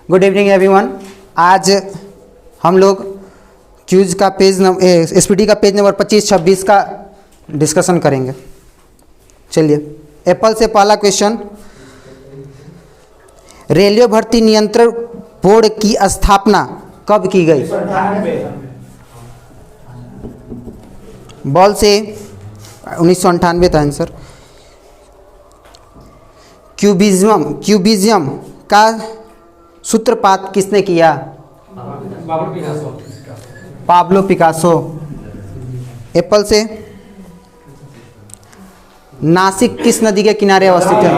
Good evening everyone. आज हम लोग क्यूज का पेज एसपीटी का पेज नंबर 25-26 का डिस्कशन करेंगे। चलिए, एप्पल से पहला क्वेश्चन, रेलवे भर्ती नियंत्रण बोर्ड की स्थापना कब की गई? बॉल से 1998 था आंसर। क्यूबिज्म का सूत्रपात किसने किया? Pablo Picasso. एप्पल से, नासिक किस नदी के किनारे अवस्थित है?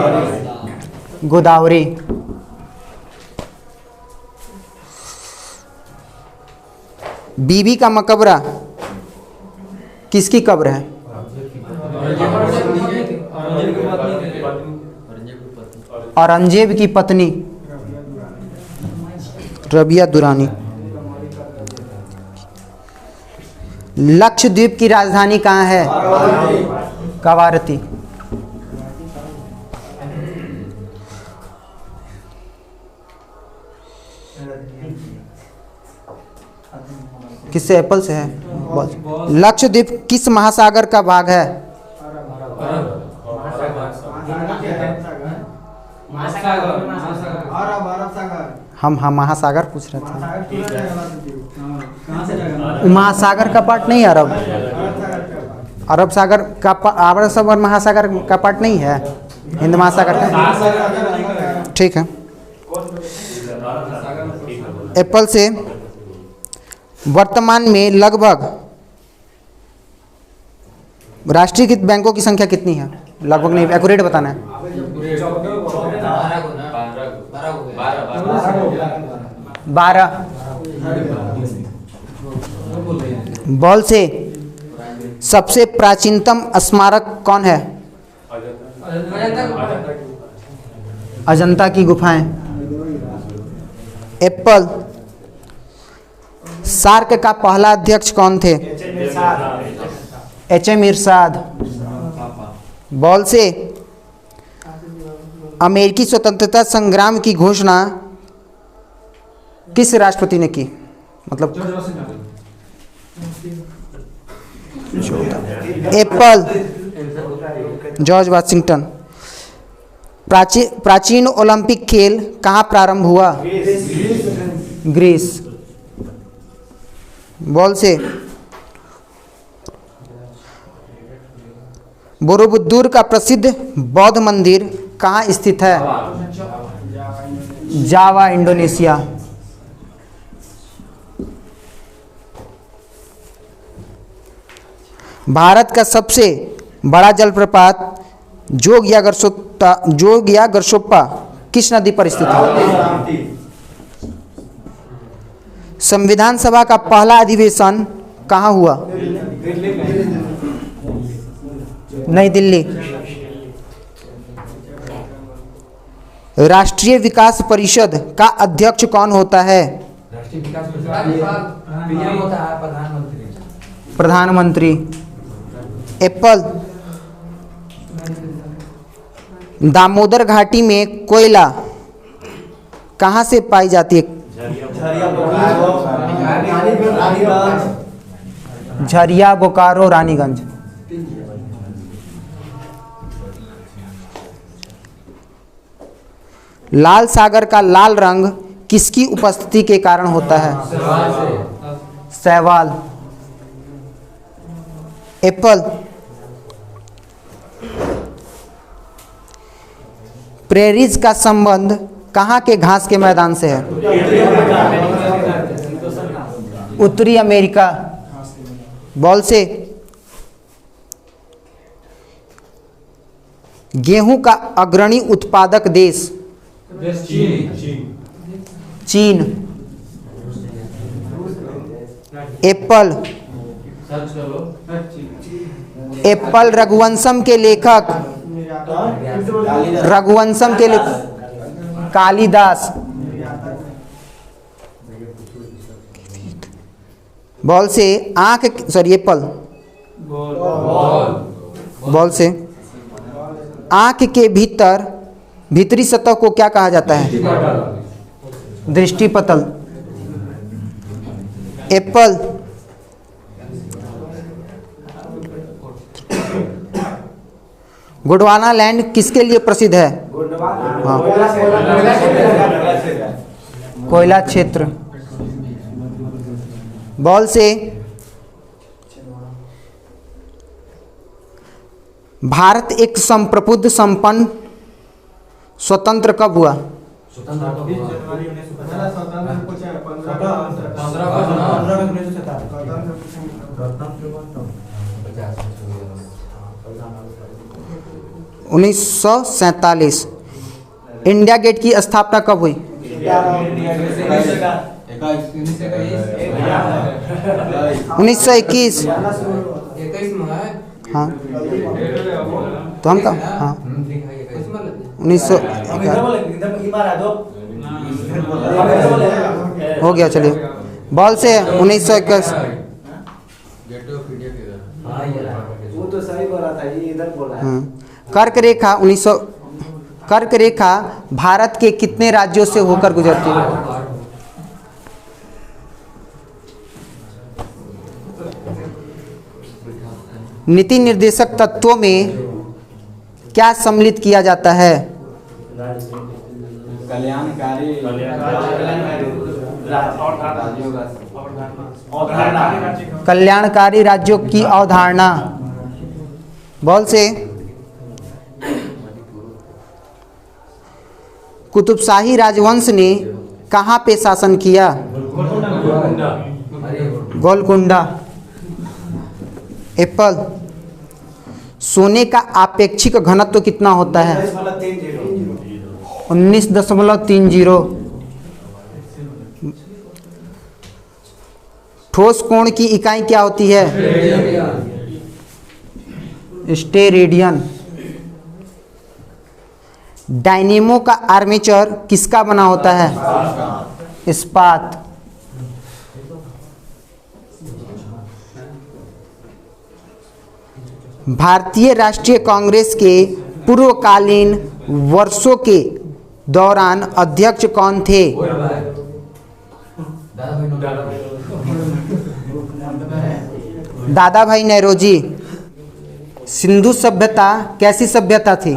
गोदावरी। बीबी का मकबरा किसकी कब्र है? औरंगजेब की पत्नी रबिया दुरानी। लक्षद्वीप की राजधानी कहाँ है? कवारती। किससे? एप्पल से है। लक्षद्वीप किस महासागर का भाग है? हम महासागर पूछ रहे थे। महासागर का पार्ट नहीं है अरब सागर का, अरब सागर महासागर का पार्ट नहीं है, हिंद महासागर का। ठीक है। एप्पल से, वर्तमान में लगभग राष्ट्रीयकृत बैंकों की संख्या कितनी है? लगभग नहीं, एक्यूरेट बताना है। 12। बॉल से, सबसे प्राचीनतम स्मारक कौन है? अजंता की गुफाएं। एप्पल, सार्क का पहला अध्यक्ष कौन थे? एच.एम. इरशाद। बॉल से, अमेरिकी स्वतंत्रता संग्राम की घोषणा किस राष्ट्रपति ने की? मतलब एप्पल, जॉर्ज वाशिंगटन। प्राचीन ओलंपिक खेल कहाँ प्रारंभ हुआ? ग्रीस। बॉल से, बोरोबुद्दूर का प्रसिद्ध बौद्ध मंदिर कहाँ स्थित है? जावा, इंडोनेशिया। भारत का सबसे बड़ा जलप्रपात जोगियागरसोप्पा किस नदी पर स्थित है? संविधान सभा का पहला अधिवेशन कहाँ हुआ? नई दिल्ली। राष्ट्रीय विकास परिषद का अध्यक्ष कौन होता है? प्रधानमंत्री। एप्पल, दामोदर घाटी में कोयला कहाँ से पाई जाती है? झरिया, बोकारो, रानीगंज। लाल सागर का लाल रंग किसकी उपस्थिति के कारण होता है? शैवाल। एप्पल, प्रेरीज का संबंध कहाँ के घास के मैदान से है? उत्तरी अमेरिका। बॉल से, गेहूं का अग्रणी उत्पादक देश? चीन। एप्पल रघुवंशम के लेखक? कालिदास। बॉल से, एप्पल। बॉल से, आंख के भीतरी सतह को क्या कहा जाता है? दृष्टिपटल। एप्पल। गोंडवाना लैंड किसके लिए प्रसिद्ध है? हाँ, कोयला क्षेत्र। बॉल से भारत एक संप्रभुत्व संपन्न स्वतंत्र कब हुआ? उन्नीस सौ 1947। इंडिया गेट की स्थापना कब हुई? 1921। हाँ, तो हम कब? हाँ, 1900 हो गया। चलिए, बॉल से 1921। वो तो सही बोला था, ये इधर बोला। कर्क रेखा 1900। कर्क रेखा भारत के कितने राज्यों से होकर गुजरती है? नीति निर्देशक तत्वों में क्या सम्मिलित किया जाता है? कल्याणकारी राज्यों की अवधारणा। बॉल से कुतुबशाही राजवंश ने कहाँ पे शासन किया? गोलकुंडा। एप्पल। सोने का आपेक्षिक घनत्व कितना होता है? 19.30। ठोस कोण की इकाई क्या होती है? स्टेरेडियन। डायनेमो का आर्मेचर किसका बना होता है? इस्पात। भारतीय राष्ट्रीय कांग्रेस के पूर्वकालीन वर्षों के दौरान अध्यक्ष कौन थे? दादा भाई नौरोजी। सिंधु सभ्यता कैसी सभ्यता थी?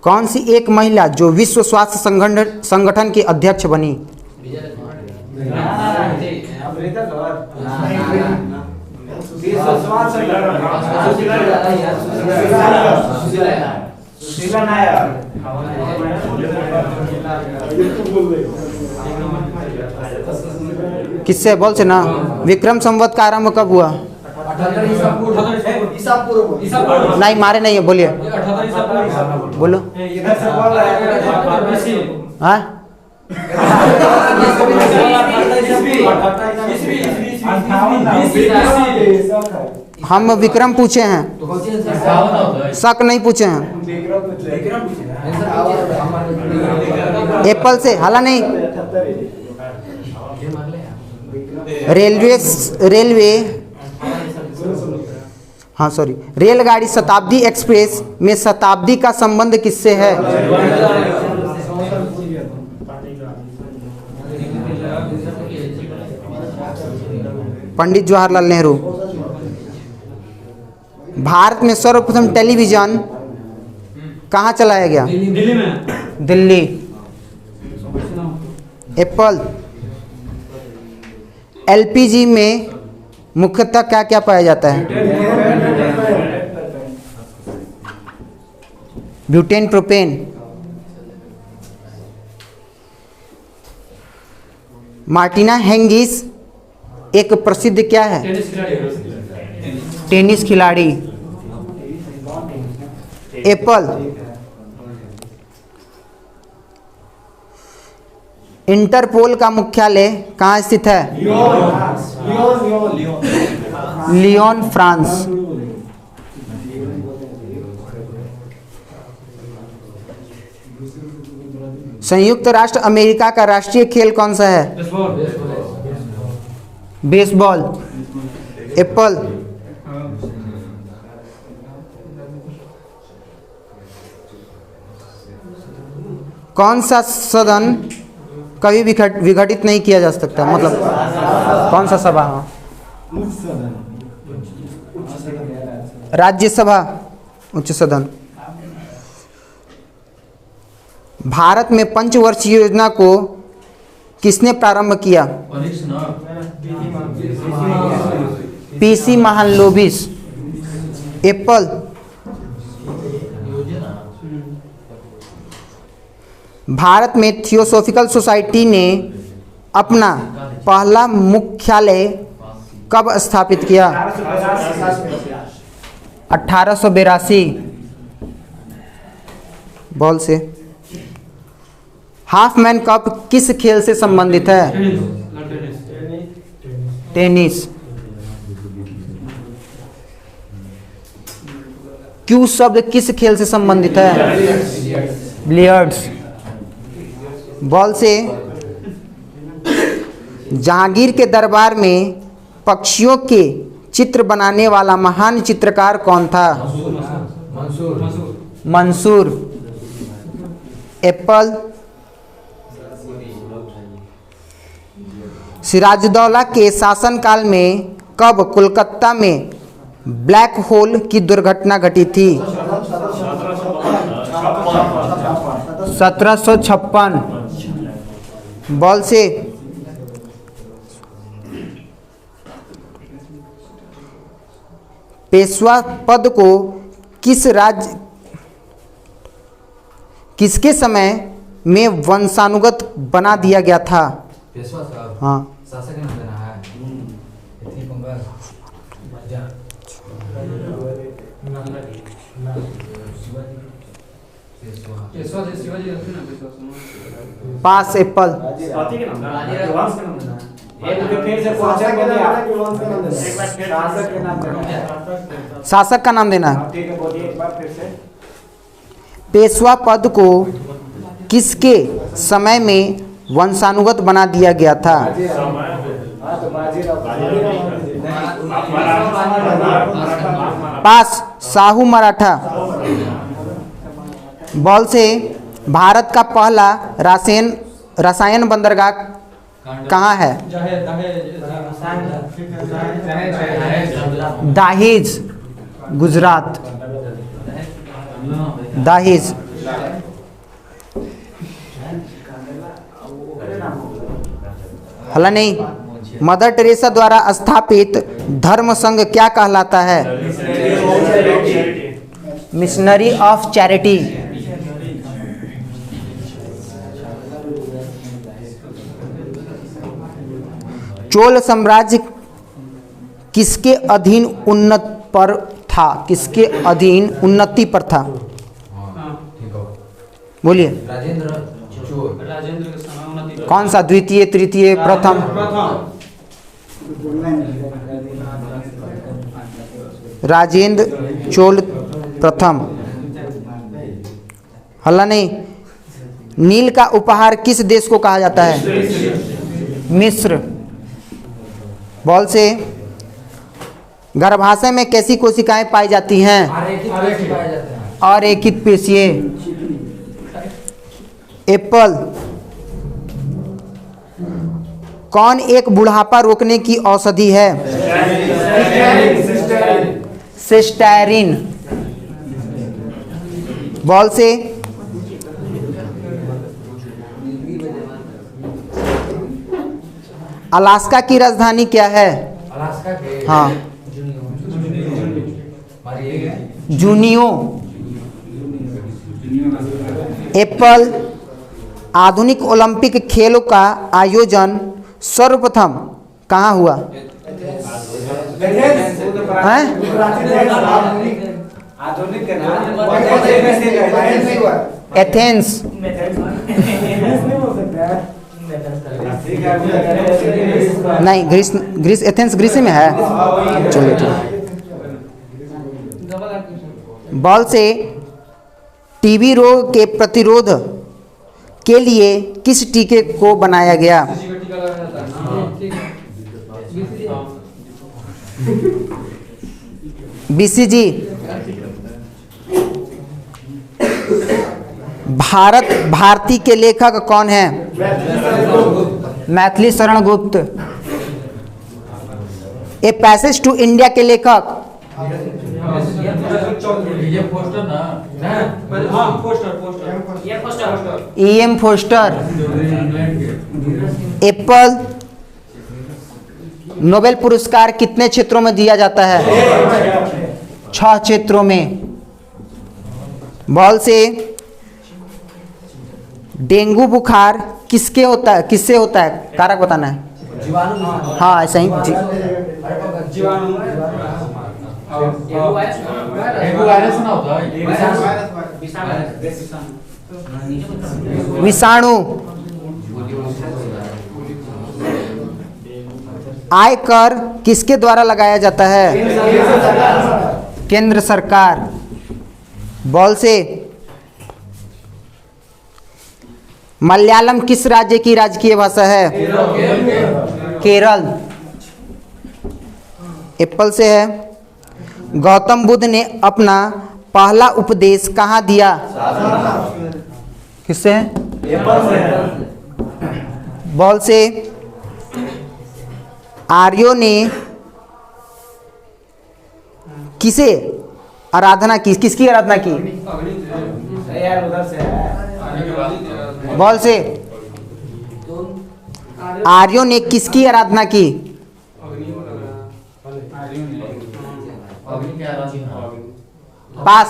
कौन सी एक महिला जो विश्व स्वास्थ्य संगठन की अध्यक्ष बनी? किससे? बोल से ना। विक्रम संवत का आरंभ कब हुआ? नहीं, मारे नहीं है, बोलिए। बोलो। हाँ, हम विक्रम पूछे हैं, शक नहीं पूछे हैं। एप्पल से हाला नहीं। रेलवे हाँ सॉरी, रेलगाड़ी शताब्दी एक्सप्रेस में शताब्दी का संबंध किससे है? पंडित जवाहरलाल नेहरू। भारत में सर्वप्रथम टेलीविजन कहाँ चलाया गया? दिल्ली में। दिल्ली। एप्पल। एलपीजी में मुख्यतः क्या क्या पाया जाता है? Butane, propane. मार्टिना हिंगिस एक प्रसिद्ध क्या है? टेनिस खिलाड़ी। एप्पल। इंटरपोल का मुख्यालय कहाँ स्थित है? Lyon, France. संयुक्त राष्ट्र अमेरिका का राष्ट्रीय खेल कौन सा है? बेसबॉल। एप्पल। कौन सा सदन कभी विघटित नहीं किया जा सकता, मतलब कौन सा सभा? हाँ, राज्यसभा, उच्च सदन। भारत में पंचवर्षीय योजना को किसने प्रारंभ किया? पीसी महालनोबिस। एप्पल। भारत में थियोसॉफिकल सोसाइटी ने अपना पहला मुख्यालय कब स्थापित किया? 1882। बॉल से। हाफमैन कप किस खेल से संबंधित है? टेनिस। क्यू शब्द किस खेल से संबंधित है? बिलियर्ड्स। बॉल से। जहांगीर के दरबार में पक्षियों के चित्र बनाने वाला महान चित्रकार कौन था? मंसूर। एप्पल। सिराजुद्दौला के शासनकाल में कब कोलकाता में ब्लैक होल की दुर्घटना घटी थी? 1756। बॉल से। पेशवा पद को किसके समय में वंशानुगत बना दिया गया था? पेशवा साहब। हाँ, शासक ने देना है। पास। एप्पल। शासक का नाम देना है। पेशवा पद को किसके समय में वंशानुगत बना दिया गया था? पास। साहू मराठा। बॉल से। भारत का पहला रसायन बंदरगाह कहाँ है? दहेज, गुजरात। दहेज। हला नहीं। मदर टेरेसा द्वारा स्थापित धर्म संघ क्या कहलाता है? Missionary of charity. चोल साम्राज्य किसके अधीन उन्नत पर था? किसके अधीन उन्नति पर था? बोलिए। राजेंद्र चोल। कौन सा? द्वितीय, तृतीय, प्रथम? राजेंद्र चोल प्रथम। हल्ला नहीं। नील का उपहार किस देश को कहा जाता है? मिस्र। बॉल से। गर्भाशय में कैसी कोशिकाएं पाई जाती हैं? अरेखित पेशीय। एप्पल। कौन एक बुढ़ापा रोकने की औषधि है? सिस्टेरिन। बॉल से। अलास्का की राजधानी क्या है? अलास्का के। हाँ, जूनियो। एप्पल। आधुनिक ओलंपिक खेलों का आयोजन सर्वप्रथम कहाँ हुआ? हैं? एथेंस। नहीं, ग्रीस। एथेंस ग्रीस में है। चलिए ठीक। बॉल से। टीबी रोग के प्रतिरोध के लिए किस टीके को बनाया गया? बीसीजी। भारती के लेखक कौन है? Maithili Sharan Gupt. A passage to India के लेखक? ये पोस्टर ना E.M. फोस्टर। एप्पल नोबेल पुरस्कार कितने क्षेत्रों में दिया जाता है? 6 क्षेत्रों में। बॉल से डेंगू बुखार किससे होता है? कारक बताना है। हाँ ऐसा ही डेंगू वायरस ना होता है विषाणु। आयकर किसके द्वारा लगाया जाता है? केंद्र सरकार। बॉल से मलयालम किस राज्य की राजकीय भाषा है? केरल। एप्पल से है गौतम बुद्ध ने अपना पहला उपदेश कहाँ दिया? किससे है? बॉल से आर्यों ने किसे आराधना की? किसकी आराधना की? यार उधर से है। बॉल से आर्यों ने किसकी आराधना की? पास।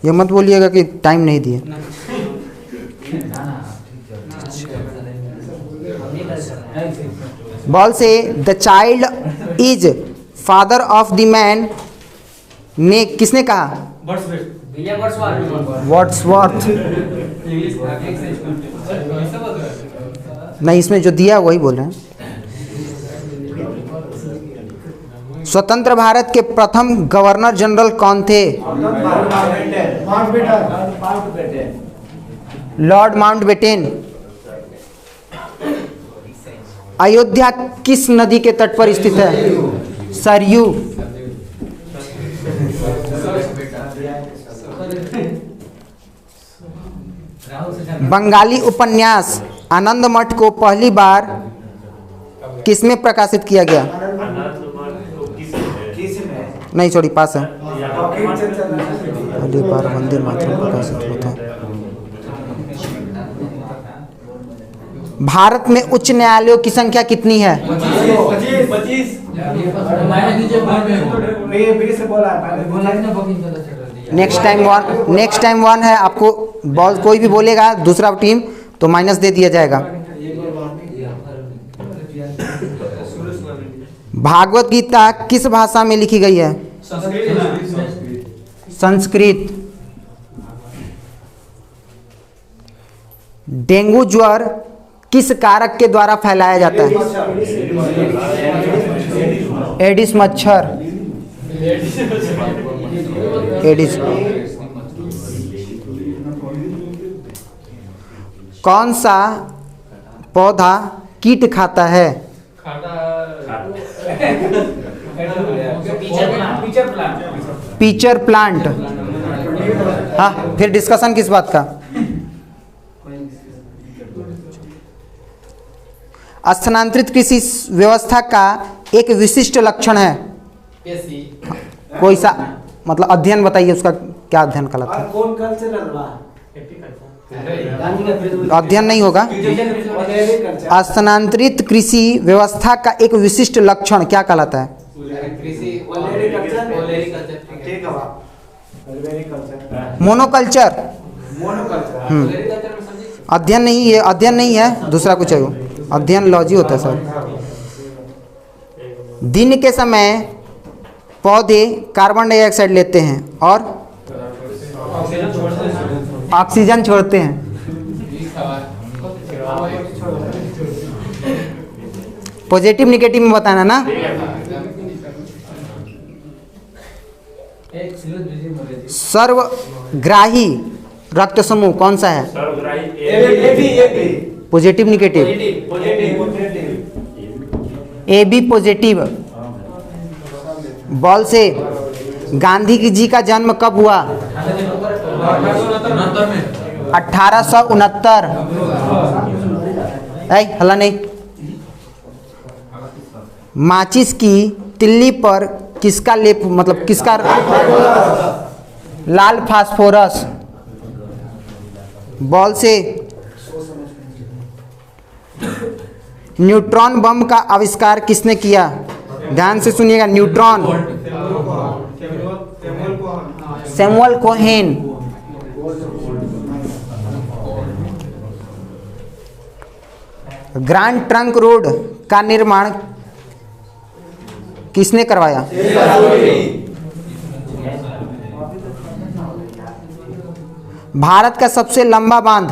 ये मत बोलिएगा कि टाइम नहीं दिए। बॉल से the child is father of the man ने किसने कहा? वर्ड्सवर्थ। नहीं इसमें जो दिया वही बोल रहे हैं। स्वतंत्र भारत के प्रथम गवर्नर जनरल कौन थे? Lord Mountbatten. अयोध्या किस नदी के तट पर स्थित है? सरयू। बंगाली उपन्यास आनंद मठ को पहली बार किसमें प्रकाशित किया गया? नहीं छोड़ी पास है। पहली बार वंदे मातरम प्रकाशित हुआ था। भारत में उच्च न्यायालयों की संख्या कितनी है? 25। नेक्स्ट टाइम वन है। आपको बॉल कोई भी बोलेगा दूसरा टीम तो माइनस दे दिया जाएगा। भागवत गीता किस भाषा में लिखी गई है? संस्कृत। डेंगू ज्वर किस कारक के द्वारा फैलाया जाता है? एडिस मच्छर। एडिस। कौन सा पौधा कीट खाता है? Pitcher plant. हाँ फिर डिस्कशन किस बात का? स्थानांतरित कृषि व्यवस्था का एक विशिष्ट लक्षण है। कोई सा मतलब अध्ययन बताइए, उसका क्या अध्ययन कहलाता है? कौन कल्चरल बा? अध्ययन नहीं होगा। स्थानांतरित कृषि व्यवस्था का एक विशिष्ट लक्षण क्या कहलाता है? मोनोकल्चर। अध्ययन नहीं, ये अध्ययन नहीं है, दूसरा कुछ है वो। अध्ययन लॉजी होता है सर। दिन के समय पौधे कार्बन डाइऑक्साइड लेते हैं और ऑक्सीजन छोड़ते हैं। पॉजिटिव निगेटिव में बताना ना। सर्वग्राही रक्त समूह कौन सा है? Positive negative? A B positive. बॉल से गांधी जी का जन्म कब हुआ? 1869। हल्ला नहीं। माचिस की तिल्ली पर किसका लेप, मतलब किसका? लाल फास्फोरस। बॉल से न्यूट्रॉन बम का आविष्कार किसने किया? ध्यान से सुनिएगा, neutron. Samuel Cohen. Grand trunk road का निर्माण किसने करवाया? भारत का सबसे लंबा बांध?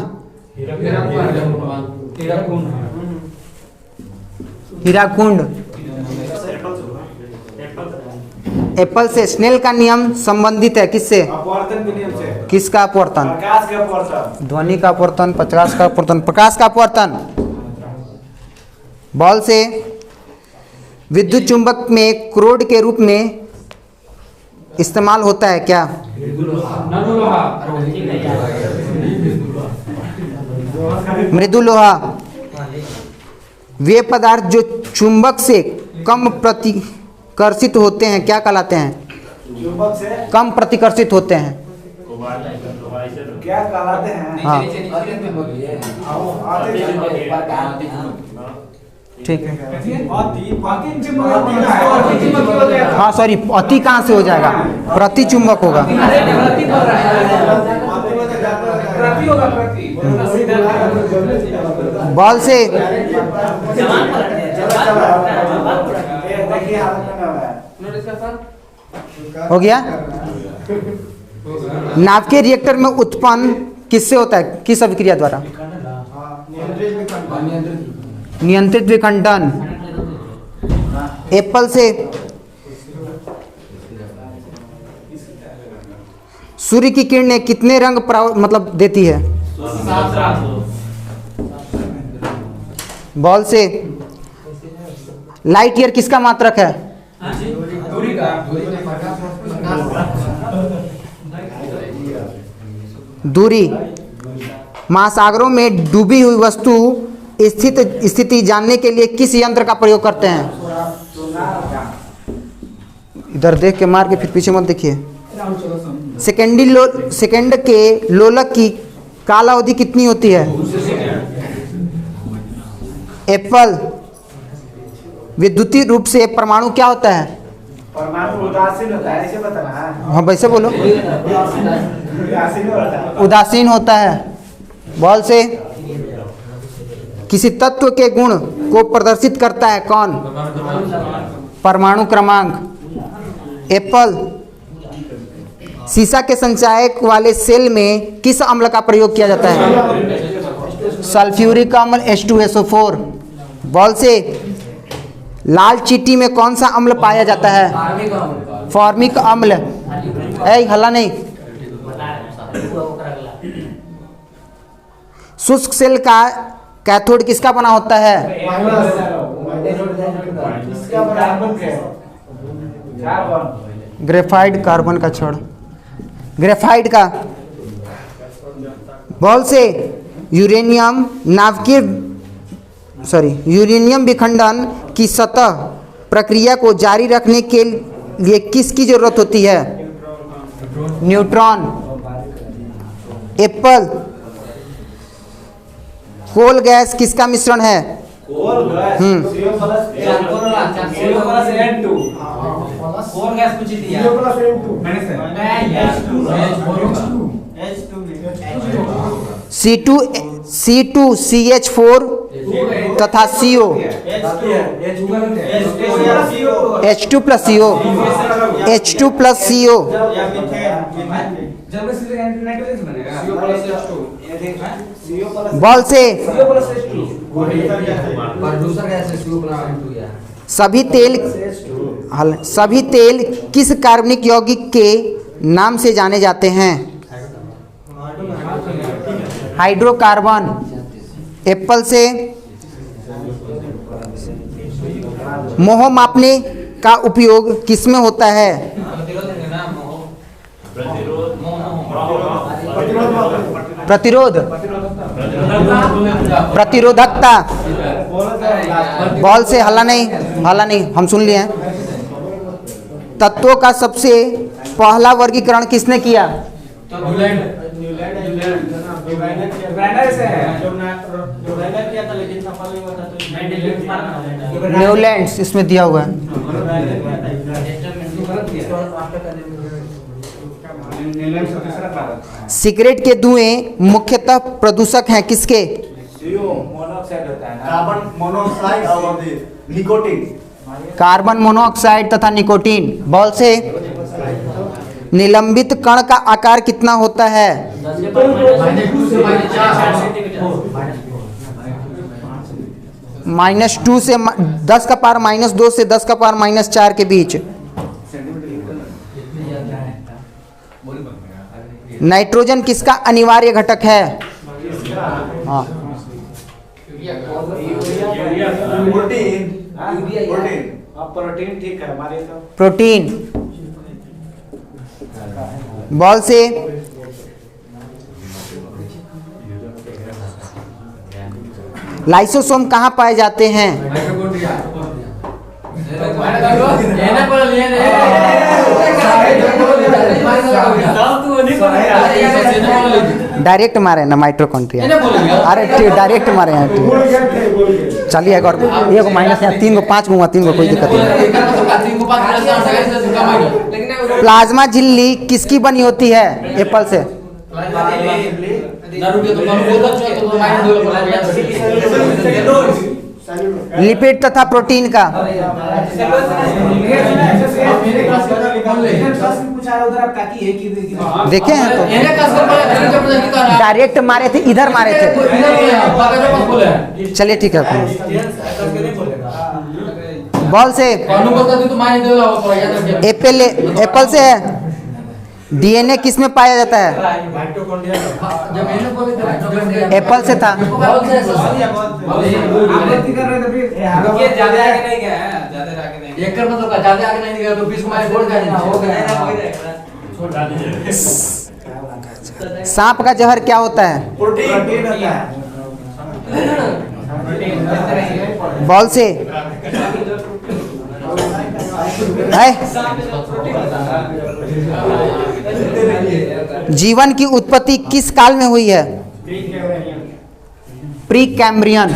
हीराकुंड। एप्पल से स्नेल का नियम संबंधित है किससे? अपवर्तन के नियम से। किसका अपवर्तन? प्रकाश का अपवर्तन। ध्वनि का अपवर्तन, प्रकाश का अपवर्तन, प्रकाश का अपवर्तन। बॉल से विद्युत चुंबक में क्रोड के रूप में इस्तेमाल होता है क्या? मृदु लोहा। वे पदार्थ जो चुंबक से कम प्रतिकर्षित होते हैं क्या कहलाते हैं? चुंबक से कम प्रतिकर्षित होते हैं क्या कहलाते हैं? हाँ ठीक है। हाँ सॉरी, अति कहाँ से हो जाएगा? प्रति चुंबक होगा। बॉल से हो गया। नाभिकीय रिएक्टर में उत्पन्न किससे होता है? किस अभिक्रिया द्वारा? नियंत्रित विखंडन। एप्पल से सूर्य की किरणें कितने रंग मतलब देती है? बॉल से लाइट ईयर किसका मात्रक है? दूरी। महासागरों में डूबी हुई वस्तु स्थिति जानने के लिए किस यंत्र का प्रयोग करते हैं? इधर देख के मार के फिर पीछे मत देखिए। सेकेंड के लोलक की कालावधि कितनी होती है? एप्पल। विद्युतीय रूप से परमाणु क्या होता है? परमाणु उदासीन होता है, ऐसे बताना। हाँ वैसे बोलो। उदासीन होता है। बॉल से किसी तत्व के गुण को प्रदर्शित करता है कौन? परमाणु क्रमांक। एप्पल। सीसा के संचायक वाले सेल में किस अम्ल का प्रयोग किया जाता है? सल्फ्यूरिक अम्ल H2SO4। बॉल से लाल चींटी में कौन सा अम्ल पाया जाता है? फॉर्मिक अम्ल। हल्ला नहीं। शुष्क सेल का कैथोड किसका बना होता है? ग्रेफाइट कार्बन का छोड़, ग्रेफाइट का। बॉल से यूरेनियम यूरेनियम विखंडन की सतह प्रक्रिया को जारी रखने के लिए किसकी जरूरत होती है? न्यूट्रॉन। एप्पल। कोल गैस किसका मिश्रण है? C2CH4 तथा CO H2+CO बॉल से सभी तेल किस कार्बनिक यौगिक के नाम से जाने जाते हैं? हाइड्रोकार्बन। एप्पल से मोह मापने का उपयोग किसमें होता है? प्रतिरोध, प्रतिरोधकता। बॉल से हल्ला नहीं, हम सुन लिए हैं। तत्वों का सबसे पहला वर्गीकरण किसने किया? न्यूलैंड्स, इसमें दिया हुआ है। सिगरेट के धुएं मुख्यतः प्रदूषक हैं किसके? कार्बन मोनोऑक्साइड और निकोटीन। कार्बन मोनोऑक्साइड तथा निकोटीन। बॉल से निलंबित कण का आकार कितना होता है? -2 से 10 का पावर -2 से 10 का पावर -4 के बीच। नाइट्रोजन किसका अनिवार्य घटक है? हाँ, प्रोटीन ठीक है हमारे तो। प्रोटीन। बॉल से लाइसोसोम कहाँ पाए जाते हैं? डायरेक्ट मारे ना माइटोकॉन्ड्रिया। अरे डायरेक्ट मारे हैं। चलिए एक और, एक माइनस यहाँ 3 को 5 को 3 को कोई दिक्कत नहीं। प्लाज्मा झिल्ली किसकी बनी होती है? एप्पल से। लिपिड तथा प्रोटीन का। देखे हैं तो डायरेक्ट मारे थे, इधर मारे थे। चलिए ठीक है। बॉल से एप्पल से है। डीएनए किस में पाया जाता है? एप्पल से था। सांप का जहर क्या होता है? बॉल से है। जीवन की उत्पत्ति किस काल में हुई है? Pre Cambrian.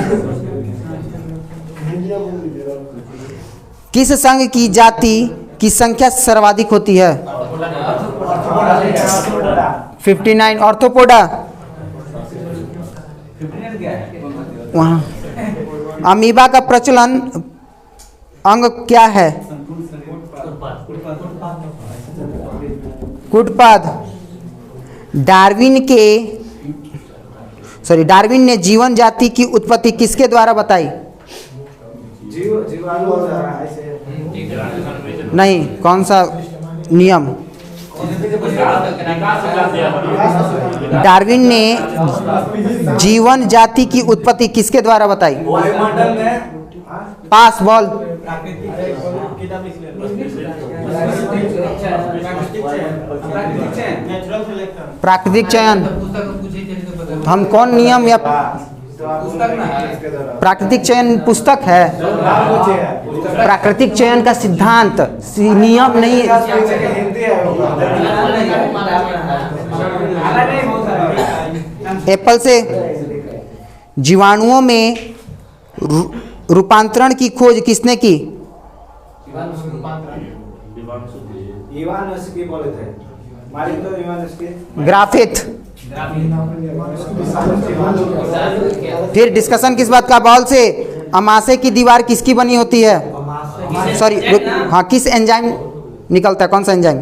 किस संघ की जाति की संख्या सर्वाधिक होती है? 59। ऑर्थोपोडा। वहाँ अमीबा का प्रचलन अंग क्या है? कुटपाद। डार्विन ने जीवन जाति की उत्पत्ति किसके द्वारा बताई? नहीं, कौन सा नियम? डार्विन ने जीवन जाति की उत्पत्ति किसके द्वारा बताई? पास बॉल। प्राकृतिक चयन। हम कौन नियम या प्राकृतिक चयन पुस्तक है? प्राकृतिक चयन का सिद्धांत, नियम नहीं। एप्पल से जीवाणुओं में रूपांतरण की खोज किसने की? ग्राफिथ। फिर डिस्कशन किस बात का? बॉल से अमाशय की दीवार किसकी बनी होती है? सॉरी, हाँ, किस एंजाइम निकलता है? कौन सा एंजाइम?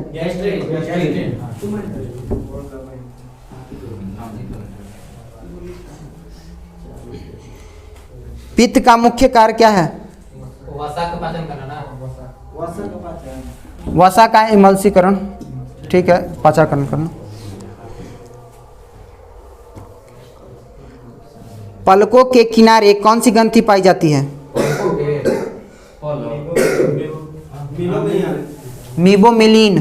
पित्त का मुख्य कार्य क्या है? वसा का पाचन करना ना। वसा का इमल्सीकरण। ठीक है, पाचा करना। पलकों के किनारे कौन सी ग्रंथि पाई जाती है? मीबोमिलीन,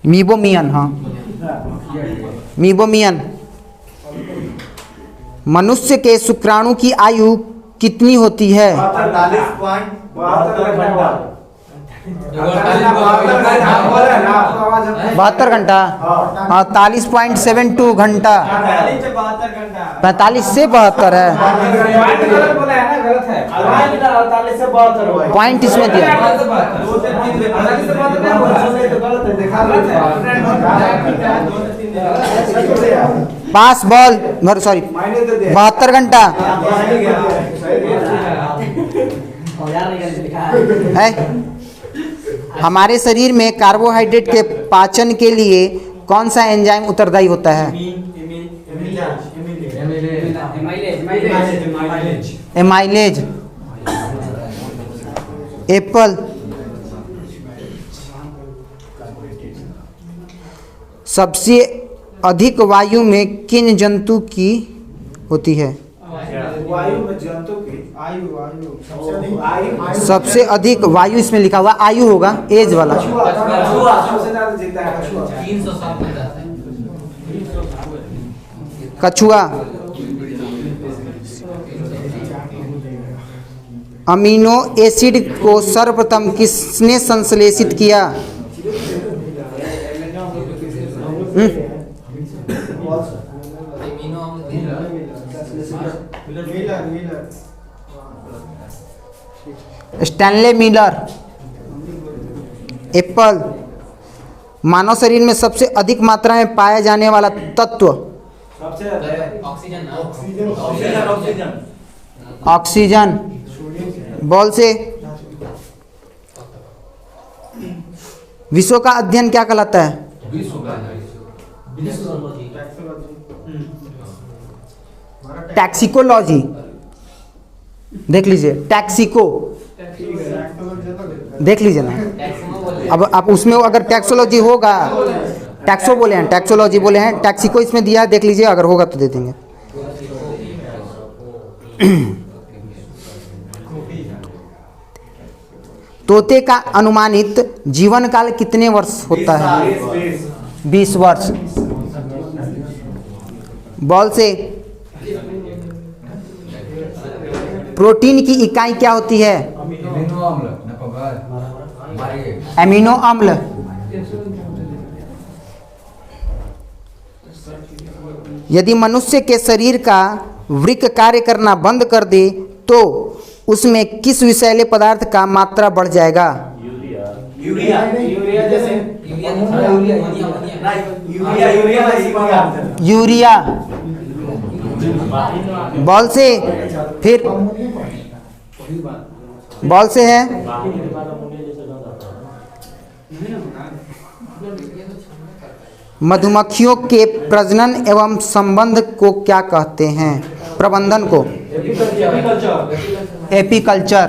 मीबोमियन, हाँ मीबोमियन। मनुष्य के शुक्राणु की आयु कितनी होती है? 72 घंटा, 48.72 घंटा, 45 से 72 है। पॉइंट इसमें दिया पास बॉल, सॉरी 72 घंटा है। हमारे शरीर में कार्बोहाइड्रेट के पाचन के लिए कौन सा एंजाइम उत्तरदायी होता है? एमाइलेज। एप्पल। सबसे अधिक वायु में किन जंतु की होती है? वायु में जंतु की आयु सबसे अधिक वायु, इसमें लिखा हुआ आयु होगा, एज वाला। सबसे ज्यादा जीता है कछुआ। अमीनो एसिड को सर्वप्रथम किसने संश्लेषित किया? Stanley Miller. एप्पल। मानव शरीर में सबसे अधिक मात्रा में पाया जाने वाला तत्व? ऑक्सीजन। बॉल से। विश्व का अध्ययन क्या कहलाता है? टैक्सिकोलॉजी। देख लीजिए, टैक्सिको देख लीजिए ना। अब आप उसमें अगर टैक्सोलॉजी होगा, टैक्सो बोले हैं, टैक्सोलॉजी बोले हैं, टैक्सिको इसमें दिया है, देख लीजिए, अगर होगा तो दे देंगे। तोते का अनुमानित जीवन काल कितने वर्ष होता है? 20 वर्ष। बॉल से। प्रोटीन की इकाई क्या होती है? एमिनो अम्ल। यदि मनुष्य के शरीर का वृक्क कार्य करना बंद कर दे तो उसमें किस विषैले पदार्थ का मात्रा बढ़ जाएगा? यूरिया। बॉल से। फिर बॉल से है। मधुमक्खियों के प्रजनन एवं संबंध को क्या कहते हैं? प्रबंधन को? एपीकल्चर।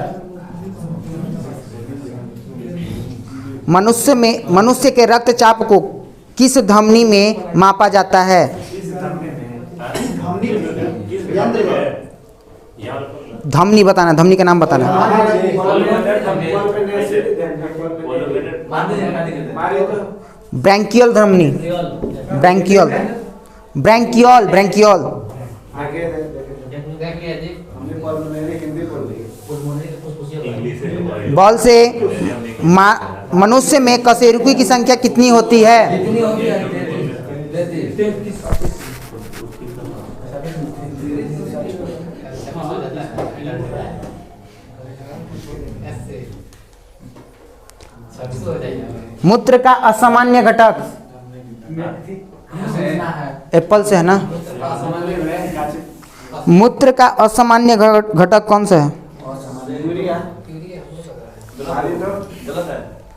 मनुष्य के रक्तचाप को किस धमनी में मापा जाता है? धमनी बताना, धमनी का नाम बताना। ब्रैंकियल धमनी। Branchial, branchial, branchial. बॉल से। मनुष्य में कशेरुकी की संख्या कितनी होती है? मूत्र का असामान्य घटक? एप्पल से है ना। मूत्र का असामान्य घटक कौन सा है?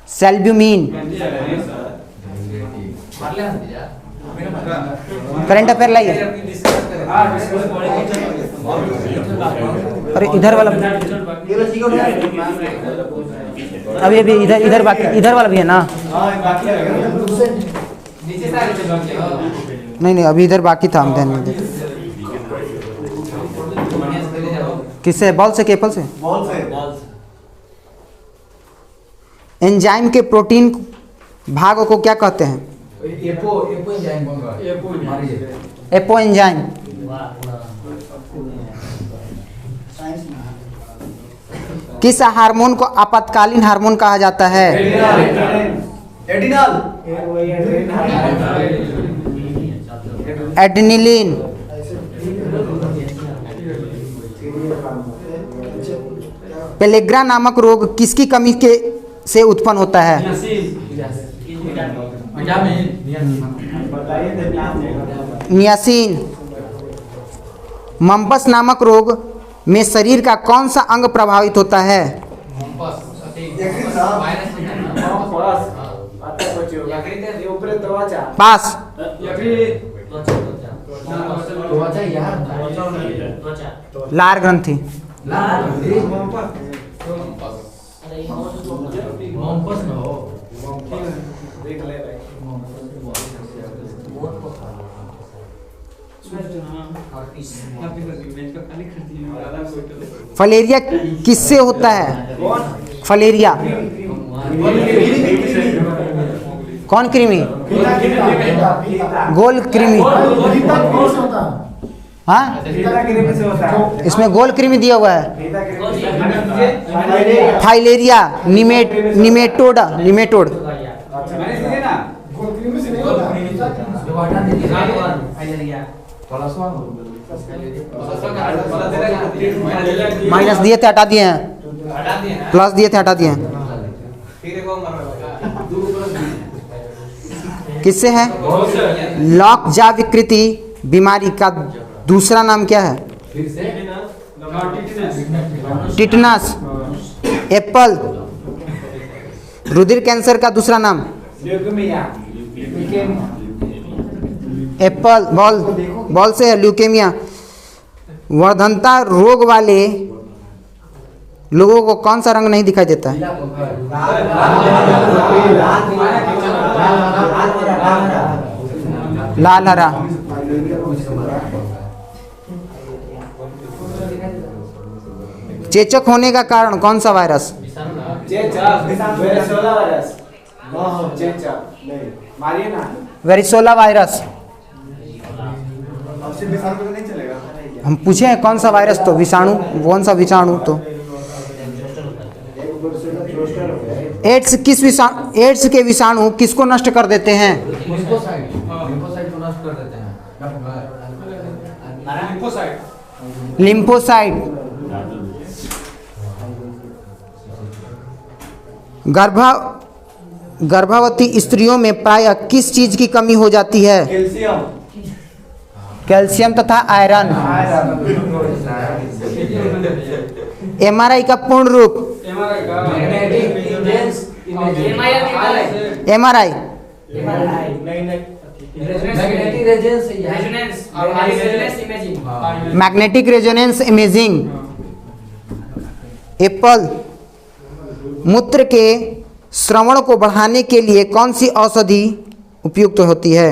सेल्ब्यूमिन। करंट अफेयर लाइए। अरे इधर वाला अभी अभी इधर बाकी, इधर वाला भी है ना? नीचे से आगे नहीं नहीं, अभी इधर बाकी था, हम ध्यान नहीं देते। किससे? बॉल से? केपल से? एंजाइम के प्रोटीन भाग को क्या कहते हैं? Apo enzyme. किस हार्मोन को आपातकालीन हार्मोन कहा जाता है? एड्रेनलिन। पेलेग्रा नामक रोग किसकी कमी के से उत्पन्न होता है? नियासिन। मम्पस नामक रोग में शरीर का कौन सा अंग प्रभावित होता है? पास। लार ग्रंथि। फलेरिया किससे होता है? फलेरिया कौन कृमि? गोल कृमि। हाँ, इसमें गोल कृमि दिया हुआ है। Filaria nematode. माइनस दिए थे, हटा दिए हैं। प्लस दिए थे, हटा दिए हैं। किससे है? लॉकजा विकृति बीमारी का दूसरा नाम क्या है? टिटनस। एप्पल। रुधिर कैंसर का दूसरा नाम? एप्पल। बॉल से है ल्यूकेमिया। वर्धनता रोग वाले लोगों को कौन सा रंग नहीं दिखाई देता है? लाल हरा। चेचक होने का कारण कौन सा वायरस? वेरिसोला वायरस। हम पूछे हैं कौन सा वायरस, तो विषाणु। कौन सा विषाणु? तो एड्स। किस विषाणु? एड्स के विषाणु किसको नष्ट कर देते हैं? लिम्फोसाइट। गर्भवती स्त्रियों में प्रायः किस चीज की कमी हो जाती है? कैल्शियम तथा आयरन। एमआरआई का पूर्ण रूप? MRI magnetic resonance imaging. Apple. मूत्र के श्रवण को बढ़ाने के लिए कौन सी औषधि उपयुक्त होती है?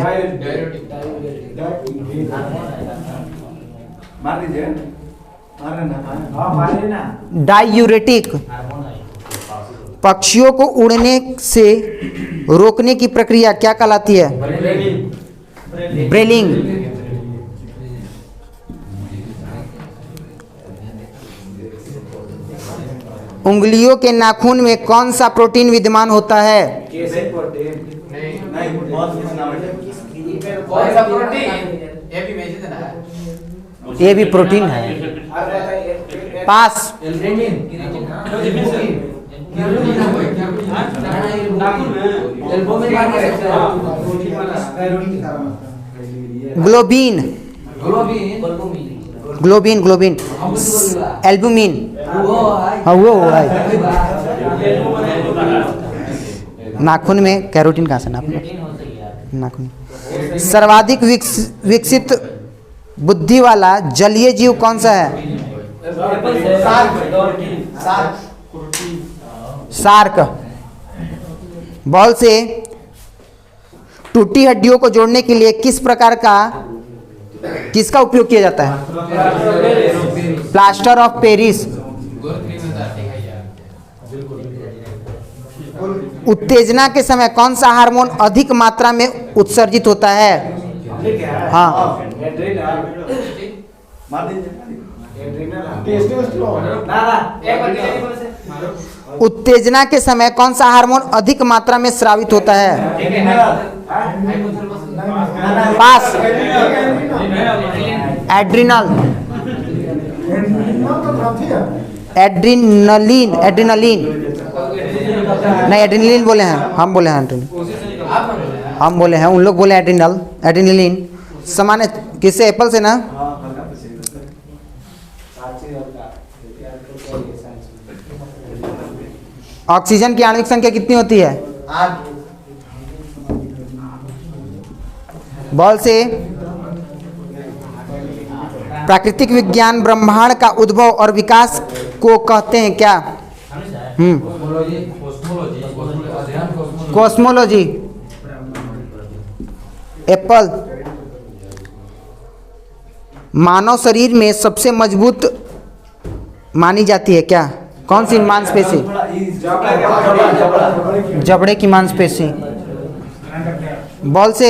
डायूरेटिक। पक्षियों को उड़ने से रोकने की प्रक्रिया क्या कहलाती है? ब्रेलिंग। उंगलियों के नाखून में कौन सा प्रोटीन विद्यमान होता है? ये भी प्रोटीन है। पास। ग्लोबिन। एल्बुमिन। वो है नाखून में कैरोटीन कहाँ से नाखून। सर्वाधिक विकसित बुद्धि वाला जलीय जीव कौन सा है? शार्क। बॉल से टूटी हड्डियों को जोड़ने के लिए किसका उपयोग किया जाता है? Plaster of Paris. उत्तेजना के समय कौन सा हार्मोन अधिक मात्रा में उत्सर्जित होता है? हाँ, उत्तेजना के समय कौन सा हार्मोन अधिक मात्रा में स्रावित होता है? पास। एड्रिनल, एड्रिनलिन, एड्रिनलिन नहीं, एड्रिनलिन बोले हैं, हम बोले हैं एड्रिनल, हम बोले हैं, उन लोग बोले एड्रिनल, एड्रिनलिन। सामान्य किससे? एप्पल से ना। ऑक्सीजन की आणविक संख्या कितनी होती है? बॉल से प्राकृतिक विज्ञान ब्रह्मांड का उद्भव और विकास को कहते हैं क्या? कॉस्मोलॉजी। एप्पल। मानव शरीर में सबसे मजबूत मानी जाती है क्या? कौन सी मांसपेशी? जबड़े की मांसपेशी। बॉल से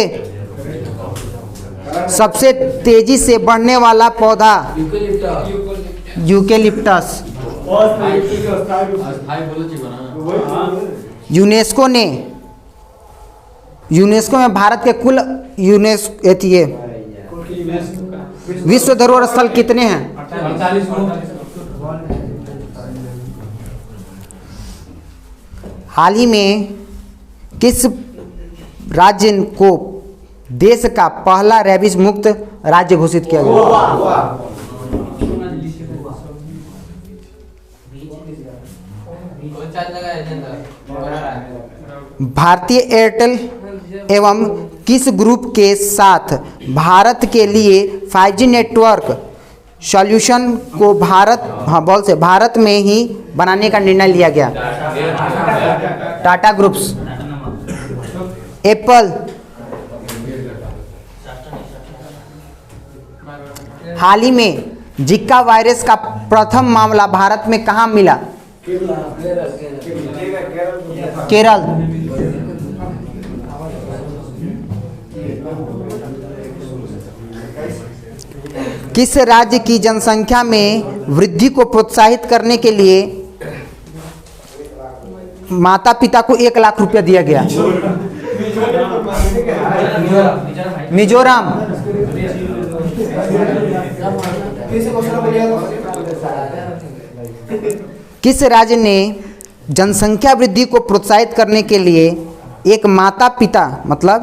सबसे तेजी से बढ़ने वाला पौधा? यूकेलिप्टस। यूनेस्को में भारत के कुल विश्व धरोहर स्थल कितने हैं? 48। हाल ही में किस राज्य को देश का पहला रेबीज मुक्त राज्य घोषित किया गया? भारतीय एयरटेल एवं किस ग्रुप के साथ भारत के लिए 5G नेटवर्क सॉल्यूशन को भारत में ही बनाने का निर्णय लिया गया? टाटा ग्रुप्स। एप्पल। हाल ही में जिका वायरस का प्रथम मामला भारत में कहाँ मिला? केरल। किस राज्य की जनसंख्या में वृद्धि को प्रोत्साहित करने के लिए माता पिता को 1 लाख रुपया दिया गया? मिजोरम। किस राज्य ने जनसंख्या वृद्धि को प्रोत्साहित करने के लिए एक माता पिता मतलब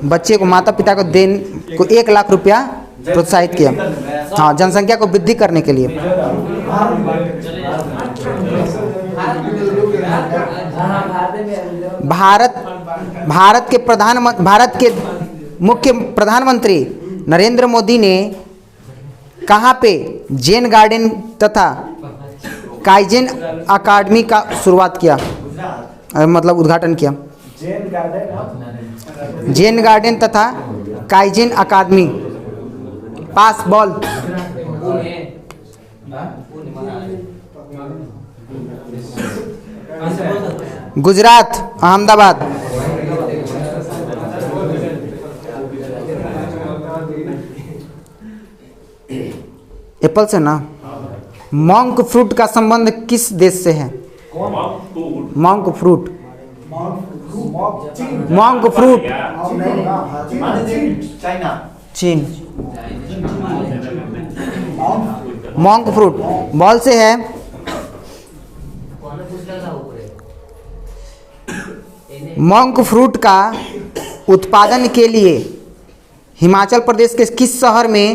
बच्चे को माता पिता को 1 लाख रुपया प्रोत्साहित किया? हाँ, जनसंख्या को वृद्धि करने के लिए। भारत के मुख्य प्रधानमंत्री नरेंद्र मोदी ने कहाँ पे जैन गार्डन तथा काइजन अकादमी का शुरुआत किया, मतलब उद्घाटन किया? जैन गार्डन तथा काइजन अकादमी। पास। बॉल। गुजरात, अहमदाबाद। एप्पल से ना। मॉन्क फ्रूट का संबंध किस देश से है? Monk fruit. मॉन्क फ्रूट चीन। Monk fruit. बॉल से है मॉन्क फ्रूट का उत्पादन के लिए हिमाचल प्रदेश के किस शहर में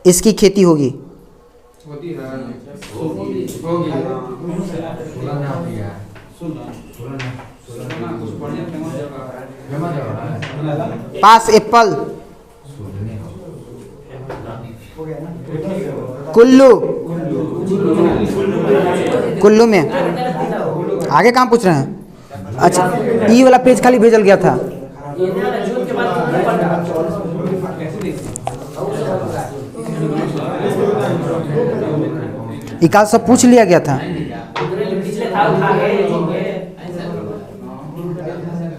इसकी खेती होगी? पास। एप्पल। कुल्लू। कुल्लू में। आगे कहाँ पूछ रहे हैं? अच्छा, ई वाला पेज खाली भेजल गया था। इकाल सब पूछ लिया गया था।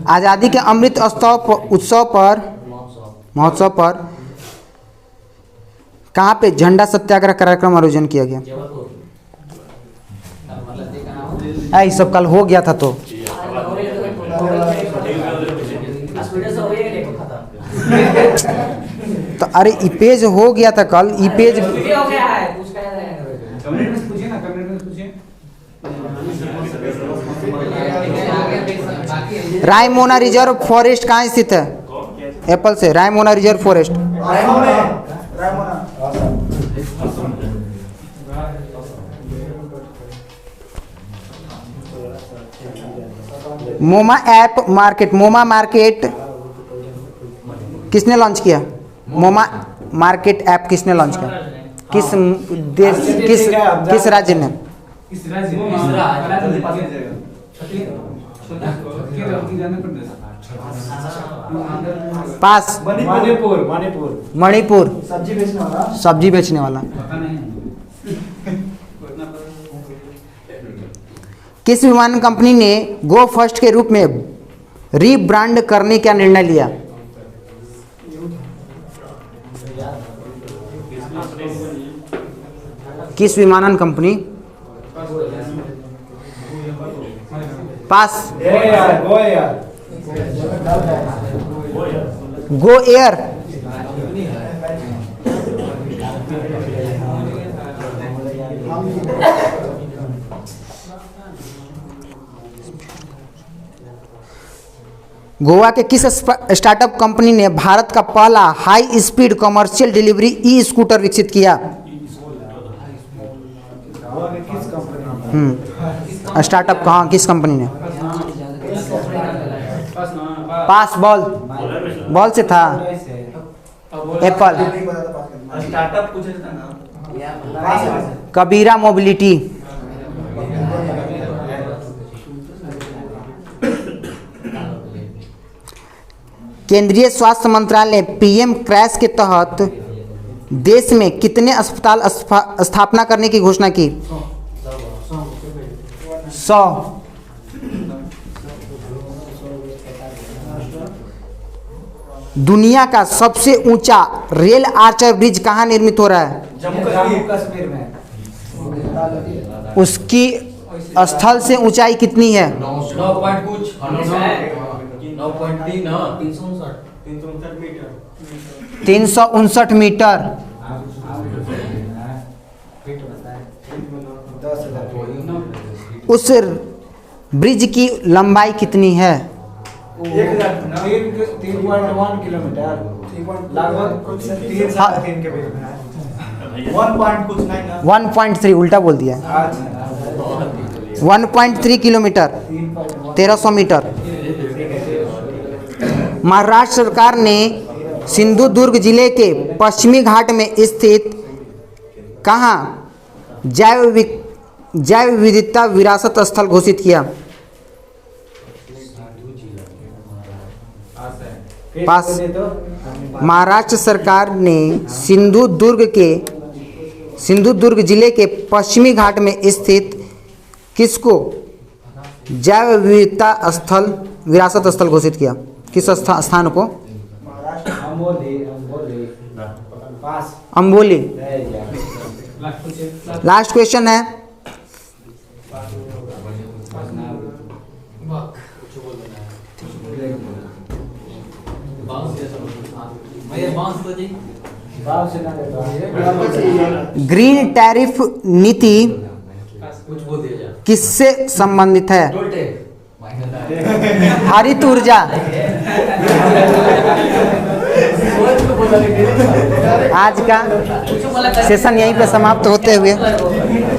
आज़ादी के अमृत महोत्सव पर कहाँ पे झंडा सत्याग्रह कार्यक्रम आयोजन किया गया? ये सब कल हो गया था तो अरे ई पेज हो गया था कल, ई पेज रायमोना रिजर्व फॉरेस्ट कहाँ स्थित है? एप्पल से रायमोना रिजर्व फॉरेस्ट। मोमा मार्केट किसने लॉन्च किया? मोमा मार्केट ऐप किसने लॉन्च किया? किस देश, किस राज्य ने? पास। मणिपुर सब्जी बेचने वाला। किस विमान कंपनी ने गो फर्स्ट के रूप में रीब्रांड करने का निर्णय लिया? किस विमानन company? Pass. Go Air. Goa के किस स्टार्टअप कंपनी ने भारत का पहला high speed commercial delivery e scooter विकसित किया? स्टार्टअप कहाँ, किस कंपनी ने? पास। बॉल से था। एप्पल। स्टार्टअप पूछे था ना। कबीरा मोबिलिटी। केंद्रीय स्वास्थ्य मंत्रालय पीएम क्रैश के तहत देश में कितने अस्पताल स्थापना करने की घोषणा की? 100। दुनिया का सबसे ऊंचा रेल आर्चर ब्रिज कहाँ निर्मित हो रहा है? जम्मू कश्मीर में। उसकी स्थल से ऊंचाई कितनी है? 359 मीटर। उस ब्रिज की लंबाई कितनी है? 3.1 किलोमीटर, लगभग 3.3 के बीच में है। 1.3 उल्टा बोल दिया। 1.3 किलोमीटर, 1300 मीटर। महाराष्ट्र सरकार ने सिंधुदुर्ग जिले के पश्चिमी घाट में स्थित कहाँ जैव विविधता विरासत स्थल घोषित किया? पास। महाराष्ट्र सरकार ने सिंधुदुर्ग जिले के पश्चिमी घाट में स्थित किसको जैव विविधता विरासत स्थल घोषित किया? किस स्थान को? अम्बोली। लास्ट क्वेश्चन है। ग्रीन टैरिफ नीति किससे संबंधित है? हरित ऊर्जा। आज का सेशन यहीं पे समाप्त होते हुए